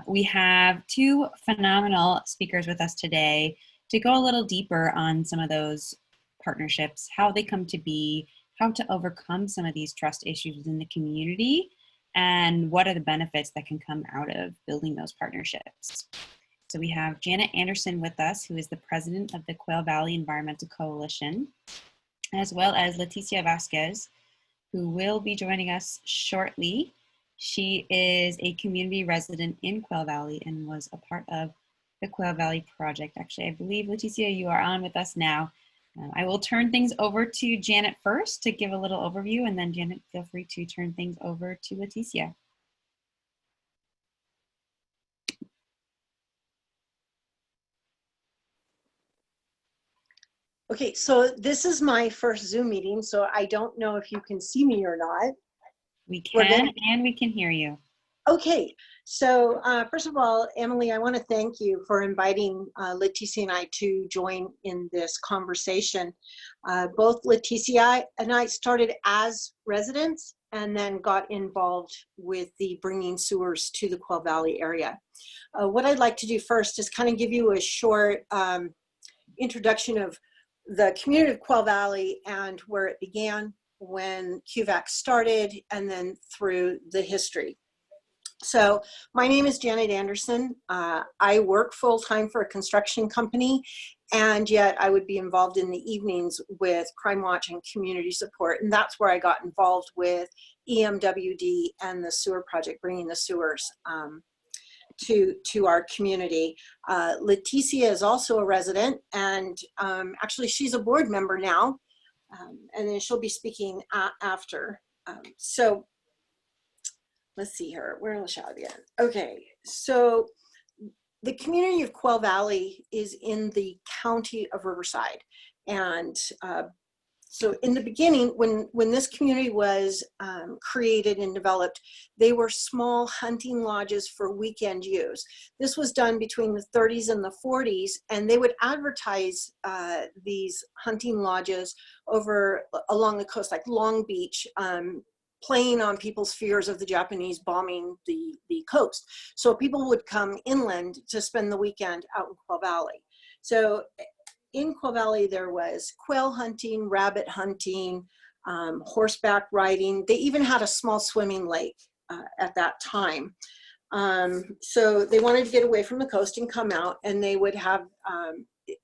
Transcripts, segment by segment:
We have two phenomenal speakers with us today to go a little deeper on some of those partnerships, how they come to be, how to overcome some of these trust issues within the community, and what are the benefits that can come out of building those partnerships. So we have Janet Anderson with us, who is the president of the Quail Valley Environmental Coalition, as well as Letisia Vazquez, who will be joining us shortly. She is a community resident in Quail Valley and was a part of the Quail Valley Project. Actually, I believe, Letisia, you are on with us now. I will turn things over to Janet first to give a little overview, and then Janet, feel free to turn things over to Letisia. Okay, so this is my first Zoom meeting, so I don't know if you can see me or not. We can, and we can hear you. Okay, so first of all, Emily, I want to thank you for inviting Letisia and I to join in this conversation. Both Letisia and I started as residents and then got involved with the bringing sewers to the Quail Valley area. What I'd like to do first is kind of give you a short introduction of the community of Quail Valley and where it began, when QVAC started, and then through the history. So my name is Janet Anderson. I work full-time for a construction company, and yet I would be involved in the evenings with Crime Watch and community support, and that's where I got involved with EMWD and the sewer project, bringing the sewers to our community. Letisia is also a resident, and actually she's a board member now, and then she'll be speaking after. So let's see here, where shall I begin? Okay, so the community of Quail Valley is in the county of Riverside, and so in the beginning, when this community was created and developed, they were small hunting lodges for weekend use. This was done between the 30s and the 40s, and they would advertise these hunting lodges along the coast, like Long Beach, playing on people's fears of the Japanese bombing the coast. So people would come inland to spend the weekend out in Quail Valley. So in Quail Valley, there was quail hunting, rabbit hunting, horseback riding. They even had a small swimming lake at that time. So they wanted to get away from the coast and come out, and they would have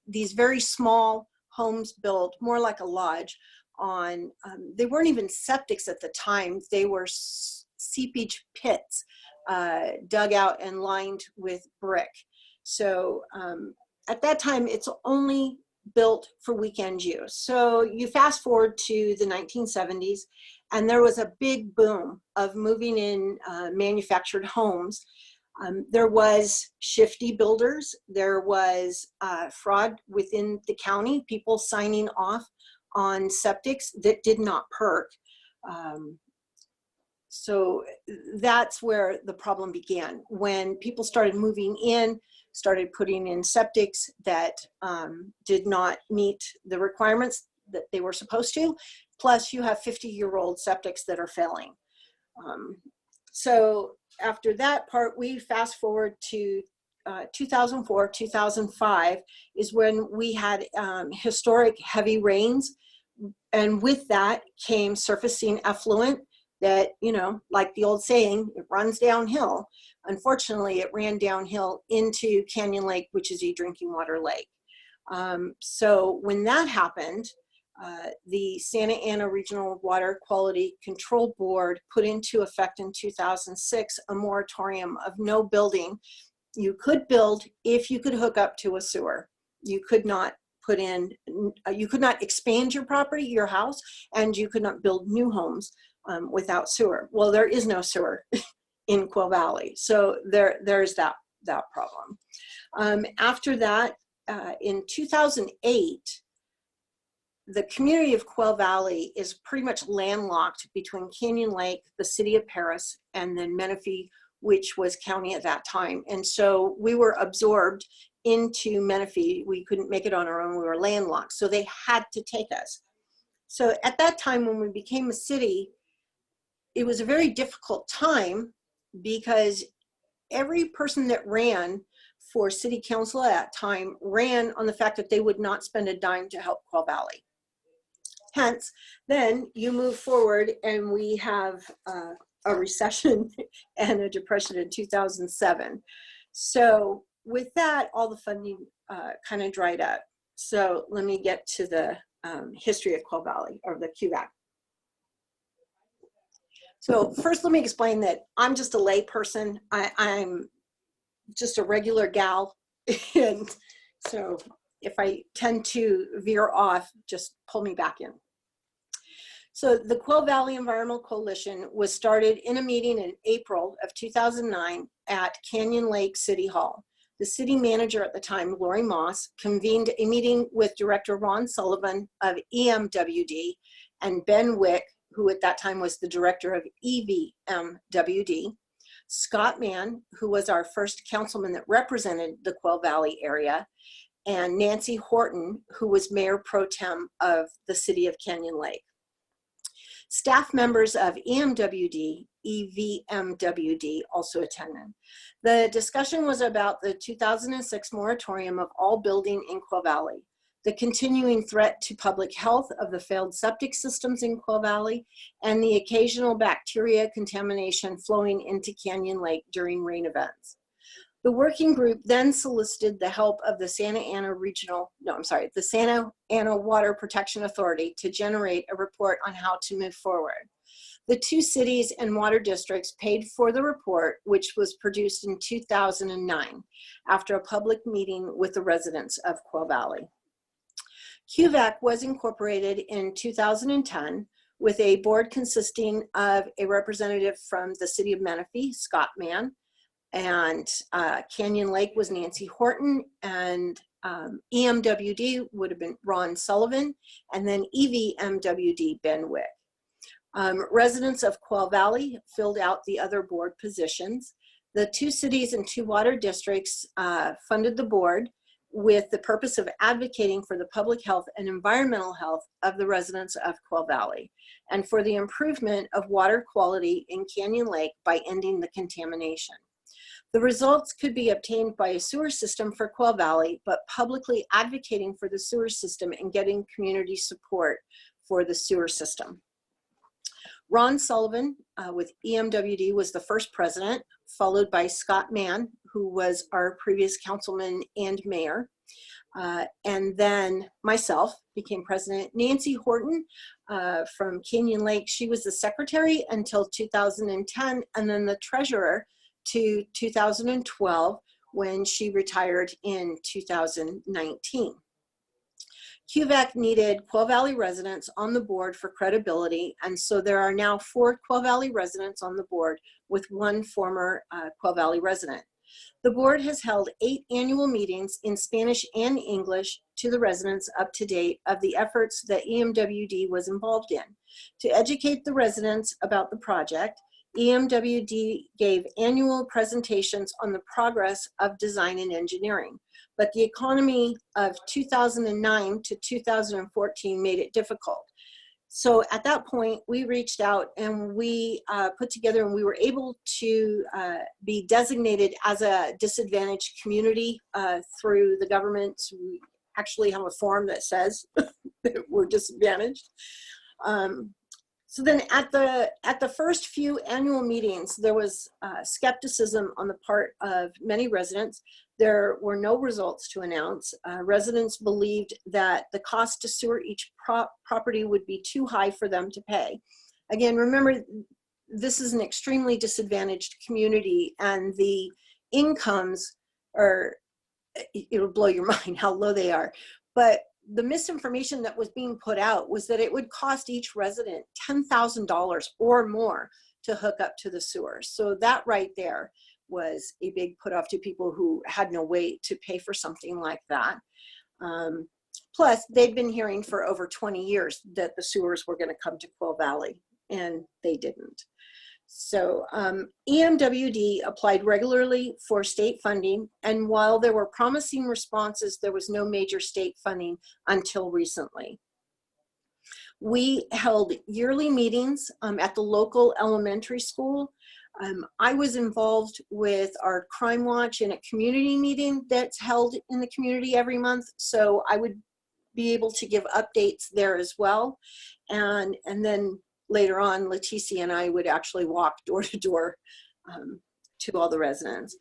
these very small homes built, more like a lodge, on, they weren't even septics at the time. They were seepage pits dug out and lined with brick. So at that time, it's only built for weekend use. So you fast forward to the 1970s, and there was a big boom of moving in manufactured homes. There was shifty builders. There was fraud within the county, people signing off on septics that did not perk. So that's where the problem began. When people started moving in, started putting in septics that did not meet the requirements that they were supposed to, plus you have 50-year-old septics that are failing. So after that part, we fast forward to 2004, 2005 is when we had historic heavy rains. And with that came surfacing effluent that, you know, like the old saying, it runs downhill. Unfortunately, it ran downhill into Canyon Lake, which is a drinking water lake. So when that happened, the Santa Ana Regional Water Quality Control Board put into effect in 2006 a moratorium of no building. You could build if you could hook up to a sewer. You could not put in, you could not expand your property, your house, and you could not build new homes without sewer. Well, there is no sewer in Quail Valley, so there's that problem. After that, in 2008, the community of Quail Valley is pretty much landlocked between Canyon Lake, the city of Paris, and then Menifee, which was county at that time. And so we were absorbed into Menifee. We couldn't make it on our own. We were landlocked. So they had to take us. So at that time, when we became a city, it was a very difficult time because every person that ran for city council at that time ran on the fact that they would not spend a dime to help Quail Valley. Hence, then you move forward and we have a recession and a depression in 2007. So with that, all the funding kind of dried up. So let me get to the history of Quail Valley, or the QVAC. So first, let me explain that I'm just a lay person. I'm just a regular gal. And so if I tend to veer off, just pull me back in. So the Quail Valley Environmental Coalition was started in a meeting in April of 2009 at Canyon Lake City Hall. The city manager at the time, Lori Moss, convened a meeting with Director Ron Sullivan of EMWD and Ben Wick, who at that time was the director of EVMWD, Scott Mann, who was our first councilman that represented the Quail Valley area, and Nancy Horton, who was mayor pro tem of the city of Canyon Lake. Staff members of EMWD, EVMWD also attended. The discussion was about the 2006 moratorium of all building in Quail Valley, the continuing threat to public health of the failed septic systems in Quail Valley, and the occasional bacteria contamination flowing into Canyon Lake during rain events. The working group then solicited the help of the Santa Ana Water Protection Authority to generate a report on how to move forward. The two cities and water districts paid for the report, which was produced in 2009 after a public meeting with the residents of Quail Valley. QVAC was incorporated in 2010 with a board consisting of a representative from the city of Menifee, Scott Mann, and Canyon Lake was Nancy Horton, and EMWD would have been Ron Sullivan, and then EVMWD, Ben Wick. Residents of Quail Valley filled out the other board positions. The two cities and two water districts funded the board with the purpose of advocating for the public health and environmental health of the residents of Quail Valley, and for the improvement of water quality in Canyon Lake by ending the contamination. The results could be obtained by a sewer system for Quail Valley, but publicly advocating for the sewer system and getting community support for the sewer system. Ron Sullivan with EMWD was the first president, followed by Scott Mann, who was our previous councilman and mayor. And then myself became president. Nancy Horton from Canyon Lake, she was the secretary until 2010, and then the treasurer to 2012 when she retired in 2019. QVAC needed Quail Valley residents on the board for credibility, and so there are now 4 Quail Valley residents on the board with 1 former Quail Valley resident. The board has held 8 annual meetings in Spanish and English to the residents up to date of the efforts that EMWD was involved in. To educate the residents about the project, EMWD gave annual presentations on the progress of design and engineering, but the economy of 2009 to 2014 made it difficult. So at that point, we reached out and we put together, and we were able to be designated as a disadvantaged community through the government. So we actually have a form that says that we're disadvantaged. So then at the first few annual meetings, there was skepticism on the part of many residents. There were no results to announce. Residents believed that the cost to sewer each property would be too high for them to pay. Again, remember, this is an extremely disadvantaged community, and the incomes are, it'll blow your mind how low they are. But the misinformation that was being put out was that it would cost each resident $10,000 or more to hook up to the sewer. So that right there was a big put off to people who had no way to pay for something like that. Plus, they'd been hearing for over 20 years that the sewers were going to come to Quail Valley, and they didn't. So EMWD applied regularly for state funding, and while there were promising responses, there was no major state funding until recently. We held yearly meetings at the local elementary school. I was involved with our Crime Watch in a community meeting that's held in the community every month. So I would be able to give updates there as well. And then later on, Letisia and I would actually walk door to door to all the residents.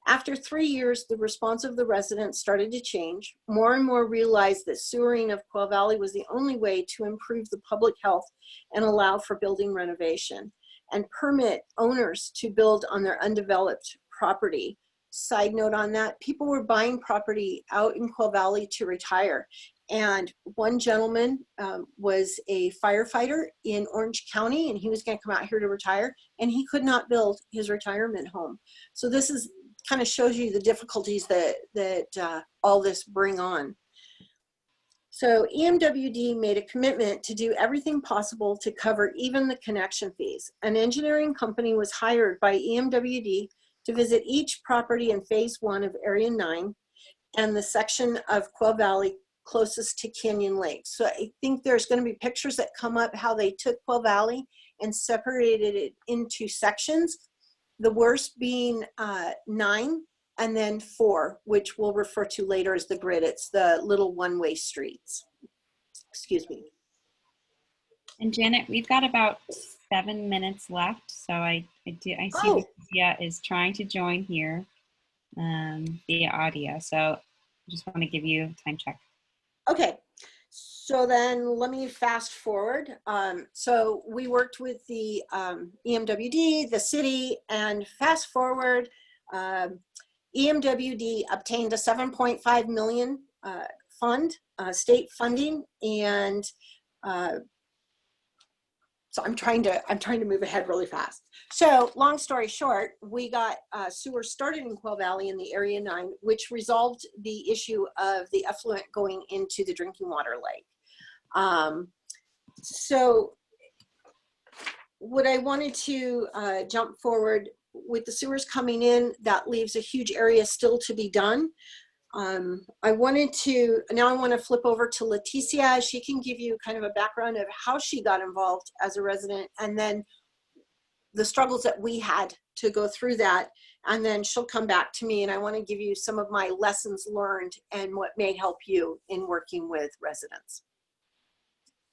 After 3 years, the response of the residents started to change. More and more realized that sewering of Quail Valley was the only way to improve the public health and allow for building renovation and permit owners to build on their undeveloped property. Side note on that, people were buying property out in Quail Valley to retire. And one gentleman was a firefighter in Orange County, and he was going to come out here to retire, and he could not build his retirement home. So this is kind of shows you the difficulties that all this bring on. So EMWD made a commitment to do everything possible to cover even the connection fees. An engineering company was hired by EMWD to visit each property in phase 1 of Area 9 and the section of Quail Valley closest to Canyon Lake. So I think there's going to be pictures that come up how they took Quail Valley and separated it into sections, the worst being 9 and then 4, which we'll refer to later as the grid. It's the little one-way streets. Excuse me. And Janet, we've got about 7 minutes left. So I see Letisia is trying to join here via audio. So I just want to give you a time check. Okay, so then let me fast forward. So we worked with the EMWD, the city, and fast forward, EMWD obtained a 7.5 million fund, state funding, and so I'm trying to move ahead really fast. So long story short, we got sewer started in Quail Valley in the Area 9, which resolved the issue of the effluent going into the drinking water lake. So what I wanted to jump forward with the sewers coming in, that leaves a huge area still to be done. Now I want to flip over to Letisia. She can give you kind of a background of how she got involved as a resident and then the struggles that we had to go through that. And then she'll come back to me and I want to give you some of my lessons learned and what may help you in working with residents.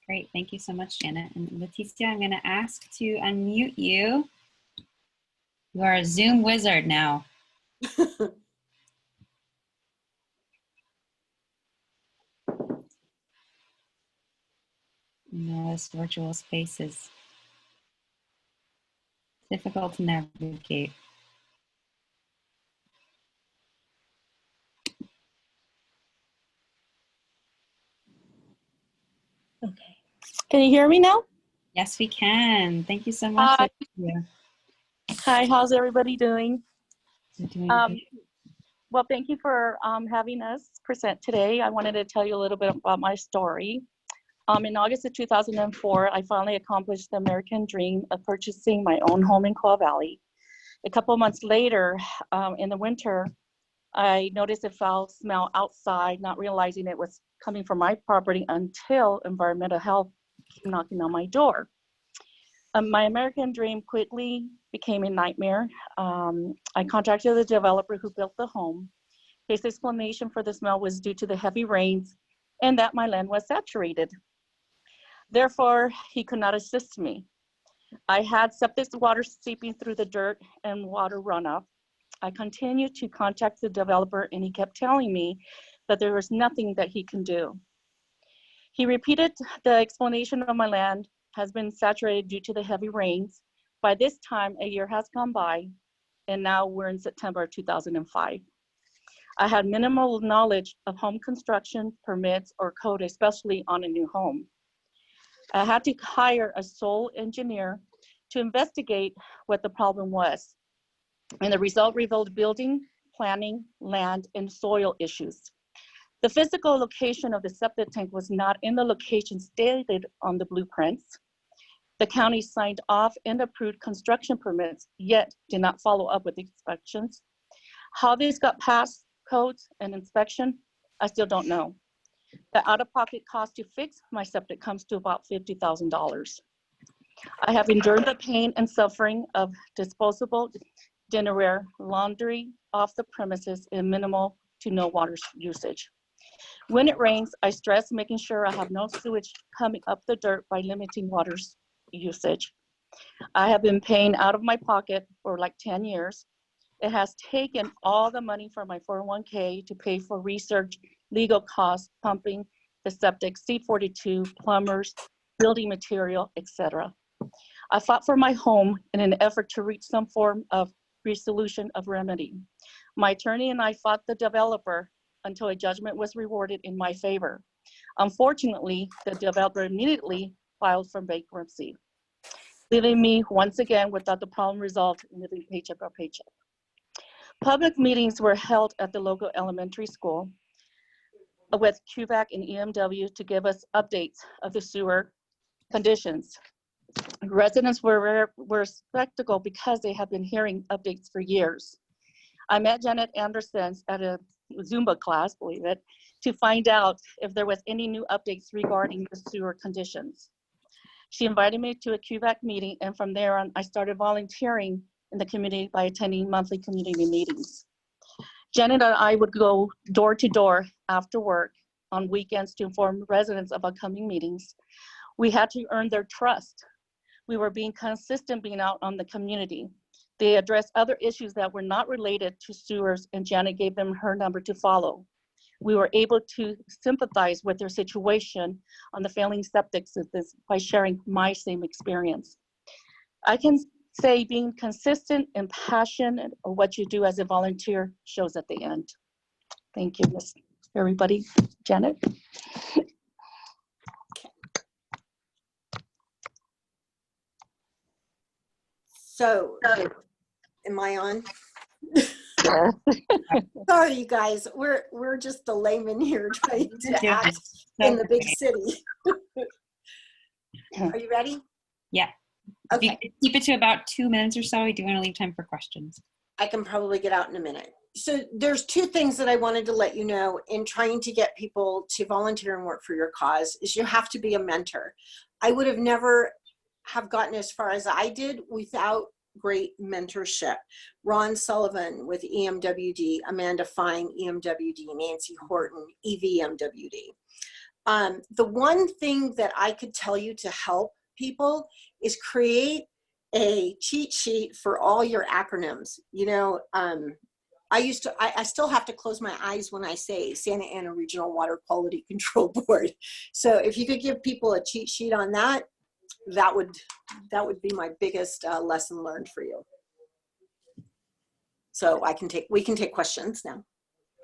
Great, thank you so much, Janet. And Letisia, I'm going to ask to unmute you. You are a Zoom wizard now. No, this virtual space is difficult to navigate. Okay. Can you hear me now? Yes, we can. Thank you so much. Hi, how's everybody doing? Doing well, thank you for having us present today. I wanted to tell you a little bit about my story. In August of 2004, I finally accomplished the American dream of purchasing my own home in Quail Valley. A couple months later, in the winter, I noticed a foul smell outside, not realizing it was coming from my property until environmental health came knocking on my door. My American dream quickly became a nightmare. I contacted the developer who built the home. His explanation for the smell was due to the heavy rains and that my land was saturated. Therefore, he could not assist me. I had septic water seeping through the dirt and water runoff. I continued to contact the developer and he kept telling me that there was nothing that he can do. He repeated the explanation of my land has been saturated due to the heavy rains. By this time, a year has gone by, and now we're in September 2005. I had minimal knowledge of home construction, permits, or code, especially on a new home. I had to hire a sole engineer to investigate what the problem was. And the result revealed building, planning, land, and soil issues. The physical location of the septic tank was not in the location stated on the blueprints. The county signed off and approved construction permits, yet did not follow up with inspections. How these got past codes and inspection, I still don't know. The out-of-pocket cost to fix my septic comes to about $50,000. I have endured the pain and suffering of disposable dinnerware, laundry off the premises, and minimal to no water usage. When it rains, I stress making sure I have no sewage coming up the dirt by limiting water usage. I have been paying out of my pocket for like 10 years. It has taken all the money from my 401k to pay for research, legal costs, pumping, the septic, C42, plumbers, building material, etc. I fought for my home in an effort to reach some form of resolution of remedy. My attorney and I fought the developer until a judgment was rewarded in my favor. Unfortunately, the developer immediately filed for bankruptcy, leaving me once again without the problem resolved and living paycheck or paycheck. Public meetings were held at the local elementary school with QVAC and EMW to give us updates of the sewer conditions. Residents were skeptical because they have been hearing updates for years. I met Janet Anderson at a Zumba class, believe it, to find out if there was any new updates regarding the sewer conditions. She invited me to a QVAC meeting, and from there on, I started volunteering in the community by attending monthly community meetings. Janet and I would go door to door after work on weekends to inform residents of upcoming meetings. We had to earn their trust. We were being consistent being out on the community. They addressed other issues that were not related to sewers, and Janet gave them her number to follow. We were able to sympathize with their situation on the failing septic systems by sharing my same experience. I can say being consistent and passionate of what you do as a volunteer shows at the end. Thank you, Miss everybody. Janet? So, am I on? Sorry, you guys. We're just a layman here trying to act in the big city. Are you ready? Yeah. Okay. Keep it to about 2 minutes or so. We do want to leave time for questions. I can probably get out in a minute. So there's two things that I wanted to let you know in trying to get people to volunteer and work for your cause is you have to be a mentor. I would have never have gotten as far as I did without great mentorship. Ron Sullivan with EMWD, Amanda Fine, EMWD, Nancy Horton, EVMWD. The one thing that I could tell you to help people is create a cheat sheet for all your acronyms. You know, I still have to close my eyes when I say Santa Ana Regional Water Quality Control Board. So if you could give people a cheat sheet on that, that would be my biggest lesson learned for you. So we can take questions now.